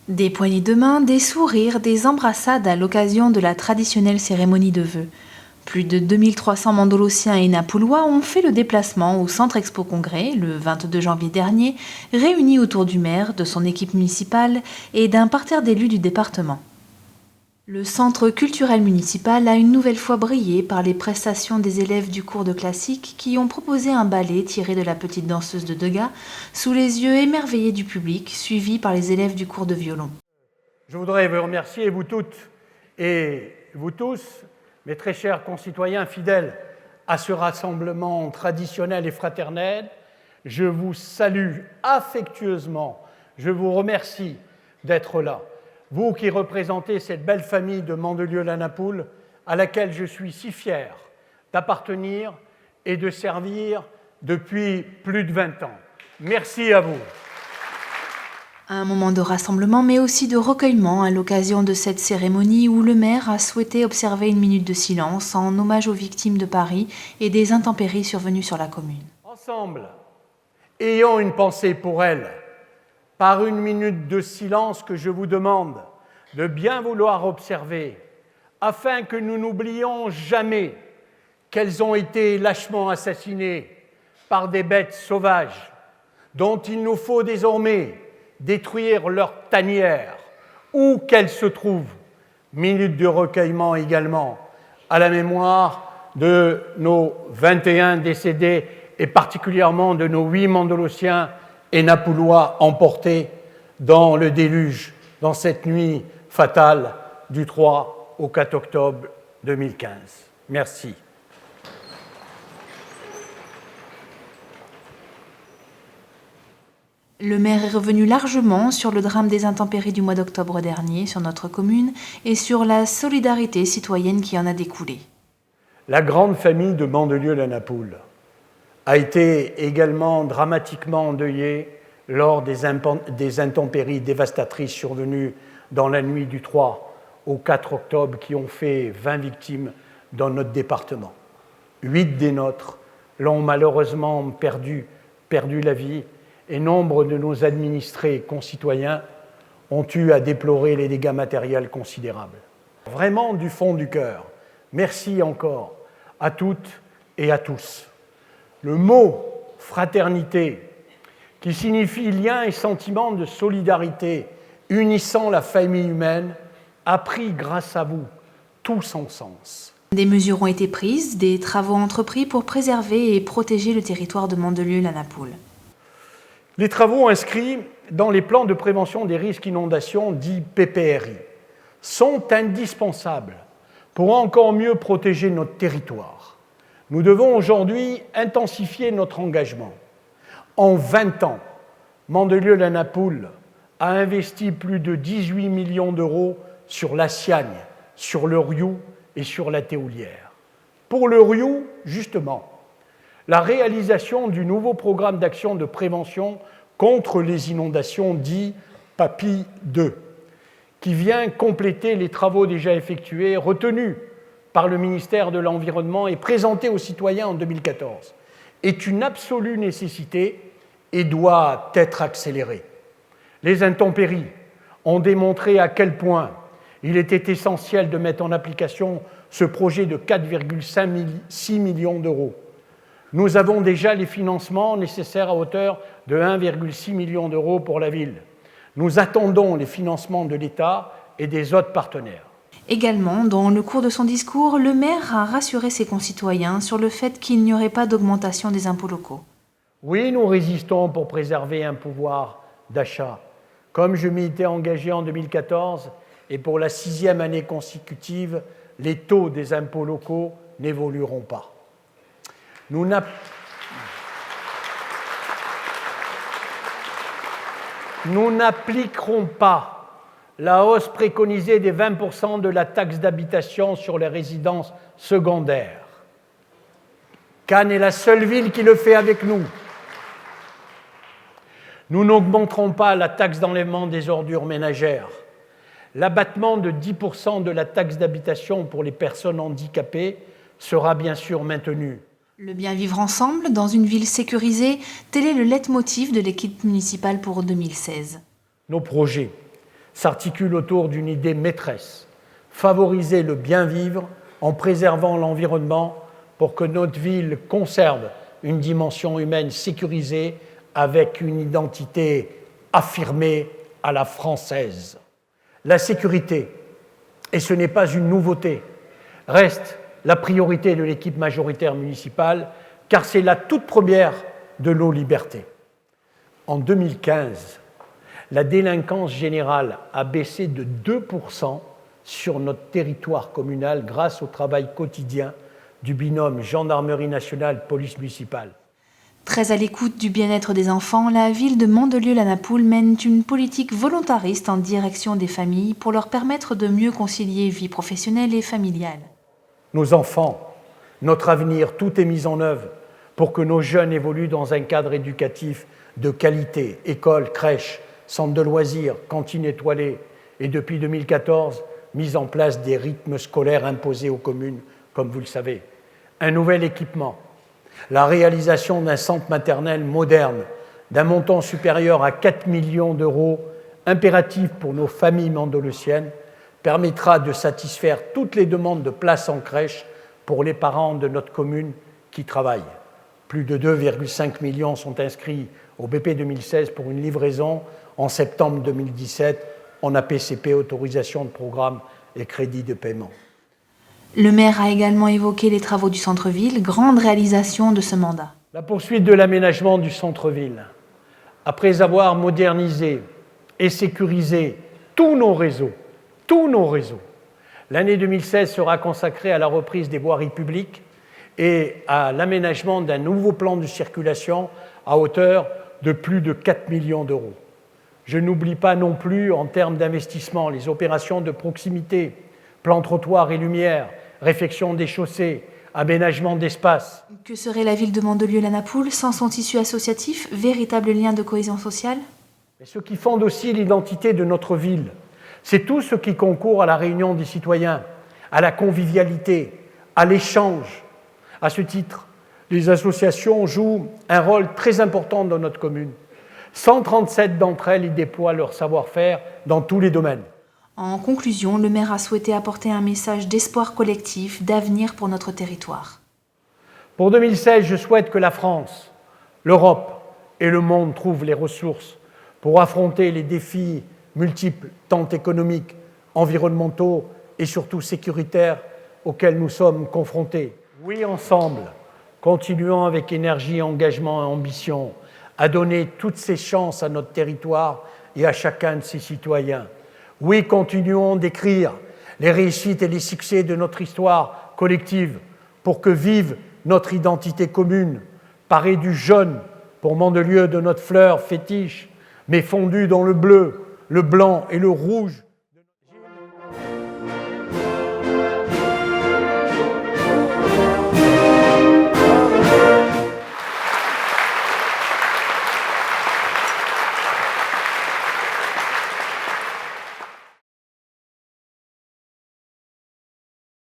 Des poignées de main, des sourires, des embrassades à l'occasion de la traditionnelle cérémonie de vœux. Plus de 2300 Mandolossiens et Napoulois ont fait le déplacement au Centre Expo Congrès le 22 janvier dernier, réunis autour du maire, de son équipe municipale et d'un parterre d'élus du département. Le centre culturel municipal a une nouvelle fois brillé par les prestations des élèves du cours de classique qui ont proposé un ballet tiré de la petite danseuse de Degas sous les yeux émerveillés du public, suivi par les élèves du cours de violon. Je voudrais vous remercier, vous toutes et vous tous, mes très chers concitoyens fidèles à ce rassemblement traditionnel et fraternel. Je vous salue affectueusement, je vous remercie d'être là. Vous qui représentez cette belle famille de Mandelieu-la-Napoule, à laquelle je suis si fier d'appartenir et de servir depuis plus de 20 ans. Merci à vous. Un moment de rassemblement, mais aussi de recueillement à l'occasion de cette cérémonie où le maire a souhaité observer une minute de silence en hommage aux victimes de Paris et des intempéries survenues sur la commune. Ensemble, ayons une pensée pour elles. Par une minute de silence que je vous demande de bien vouloir observer, afin que nous n'oublions jamais qu'elles ont été lâchement assassinées par des bêtes sauvages dont il nous faut désormais détruire leur tanière, où qu'elles se trouvent. Minute de recueillement également à la mémoire de nos 21 décédés et particulièrement de nos 8 Mandolossiens et Napoulois emportés dans le déluge, dans cette nuit fatale du 3 au 4 octobre 2015. Merci. Le maire est revenu largement sur le drame des intempéries du mois d'octobre dernier sur notre commune et sur la solidarité citoyenne qui en a découlé. La grande famille de Mandelieu-la-Napoule a été également dramatiquement endeuillée lors des intempéries dévastatrices survenues dans la nuit du 3 au 4 octobre qui ont fait 20 victimes dans notre département. 8 des nôtres l'ont malheureusement perdu la vie et nombre de nos administrés et concitoyens ont eu à déplorer les dégâts matériels considérables. Vraiment du fond du cœur, merci encore à toutes et à tous. Le mot « fraternité », qui signifie lien et sentiment de solidarité unissant la famille humaine, a pris, grâce à vous, tout son sens. Des mesures ont été prises, des travaux entrepris pour préserver et protéger le territoire de Mandelieu-la-Napoule. Les travaux inscrits dans les plans de prévention des risques inondations, dits PPRI, sont indispensables pour encore mieux protéger notre territoire. Nous devons aujourd'hui intensifier notre engagement. En 20 ans, Mandelieu-la-Napoule a investi plus de 18 millions d'euros sur la Siagne, sur le Rioux et sur la Théoulière. Pour le Rioux, justement, la réalisation du nouveau programme d'action de prévention contre les inondations dit PAPI 2, qui vient compléter les travaux déjà effectués, retenus par le ministère de l'Environnement et présentés aux citoyens en 2014, est une absolue nécessité et doit être accélérée. Les intempéries ont démontré à quel point il était essentiel de mettre en application ce projet de 4,6 millions d'euros. Nous avons déjà les financements nécessaires à hauteur de 1,6 million d'euros pour la ville. Nous attendons les financements de l'État et des autres partenaires. Également, dans le cours de son discours, le maire a rassuré ses concitoyens sur le fait qu'il n'y aurait pas d'augmentation des impôts locaux. Oui, nous résistons pour préserver un pouvoir d'achat. Comme je m'y étais engagé en 2014, et pour la 6e année consécutive, les taux des impôts locaux n'évolueront pas. Nous n'appliquerons pas la hausse préconisée des 20% de la taxe d'habitation sur les résidences secondaires. Cannes est la seule ville qui le fait avec nous. Nous n'augmenterons pas la taxe d'enlèvement des ordures ménagères. L'abattement de 10% de la taxe d'habitation pour les personnes handicapées sera bien sûr maintenu. Le bien vivre ensemble dans une ville sécurisée, tel est le leitmotiv de l'équipe municipale pour 2016. Nos projets s'articule autour d'une idée maîtresse: favoriser le bien-vivre en préservant l'environnement pour que notre ville conserve une dimension humaine sécurisée avec une identité affirmée à la française. La sécurité, et ce n'est pas une nouveauté, reste la priorité de l'équipe majoritaire municipale, car c'est la toute première de nos libertés. En 2015, la délinquance générale a baissé de 2% sur notre territoire communal grâce au travail quotidien du binôme gendarmerie nationale-police municipale. Très à l'écoute du bien-être des enfants, la ville de Mandelieu-la-Napoule mène une politique volontariste en direction des familles pour leur permettre de mieux concilier vie professionnelle et familiale. Nos enfants, notre avenir, tout est mis en œuvre pour que nos jeunes évoluent dans un cadre éducatif de qualité, école, crèche, centre de loisirs, cantine étoilée, et depuis 2014, mise en place des rythmes scolaires imposés aux communes, comme vous le savez. Un nouvel équipement, la réalisation d'un centre maternel moderne, d'un montant supérieur à 4 millions d'euros, impératif pour nos familles mandolosiennes, permettra de satisfaire toutes les demandes de places en crèche pour les parents de notre commune qui travaillent. Plus de 2,5 millions sont inscrits au BP 2016 pour une livraison en septembre 2017 en APCP, autorisation de programme et crédit de paiement. Le maire a également évoqué les travaux du centre-ville, grande réalisation de ce mandat. La poursuite de l'aménagement du centre-ville. Après avoir modernisé et sécurisé tous nos réseaux, l'année 2016 sera consacrée à la reprise des voiries publiques et à l'aménagement d'un nouveau plan de circulation à hauteur de plus de 4 millions d'euros. Je n'oublie pas non plus, en termes d'investissement, les opérations de proximité, plans trottoirs et lumière, réfection des chaussées, aménagement d'espace. Que serait la ville de Mandelieu-la-Napoule sans son tissu associatif, véritable lien de cohésion sociale ? Et ce qui fonde aussi l'identité de notre ville, c'est tout ce qui concourt à la réunion des citoyens, à la convivialité, à l'échange. À ce titre, les associations jouent un rôle très important dans notre commune. 137 d'entre elles y déploient leur savoir-faire dans tous les domaines. En conclusion, le maire a souhaité apporter un message d'espoir collectif, d'avenir pour notre territoire. Pour 2016, je souhaite que la France, l'Europe et le monde trouvent les ressources pour affronter les défis multiples, tant économiques, environnementaux et surtout sécuritaires auxquels nous sommes confrontés. Oui, ensemble, continuons avec énergie, engagement et ambition à donner toutes ces chances à notre territoire et à chacun de ses citoyens. Oui, continuons d'écrire les réussites et les succès de notre histoire collective pour que vive notre identité commune, parée du jaune pour Mandelieu de notre fleur fétiche, mais fondue dans le bleu, le blanc et le rouge.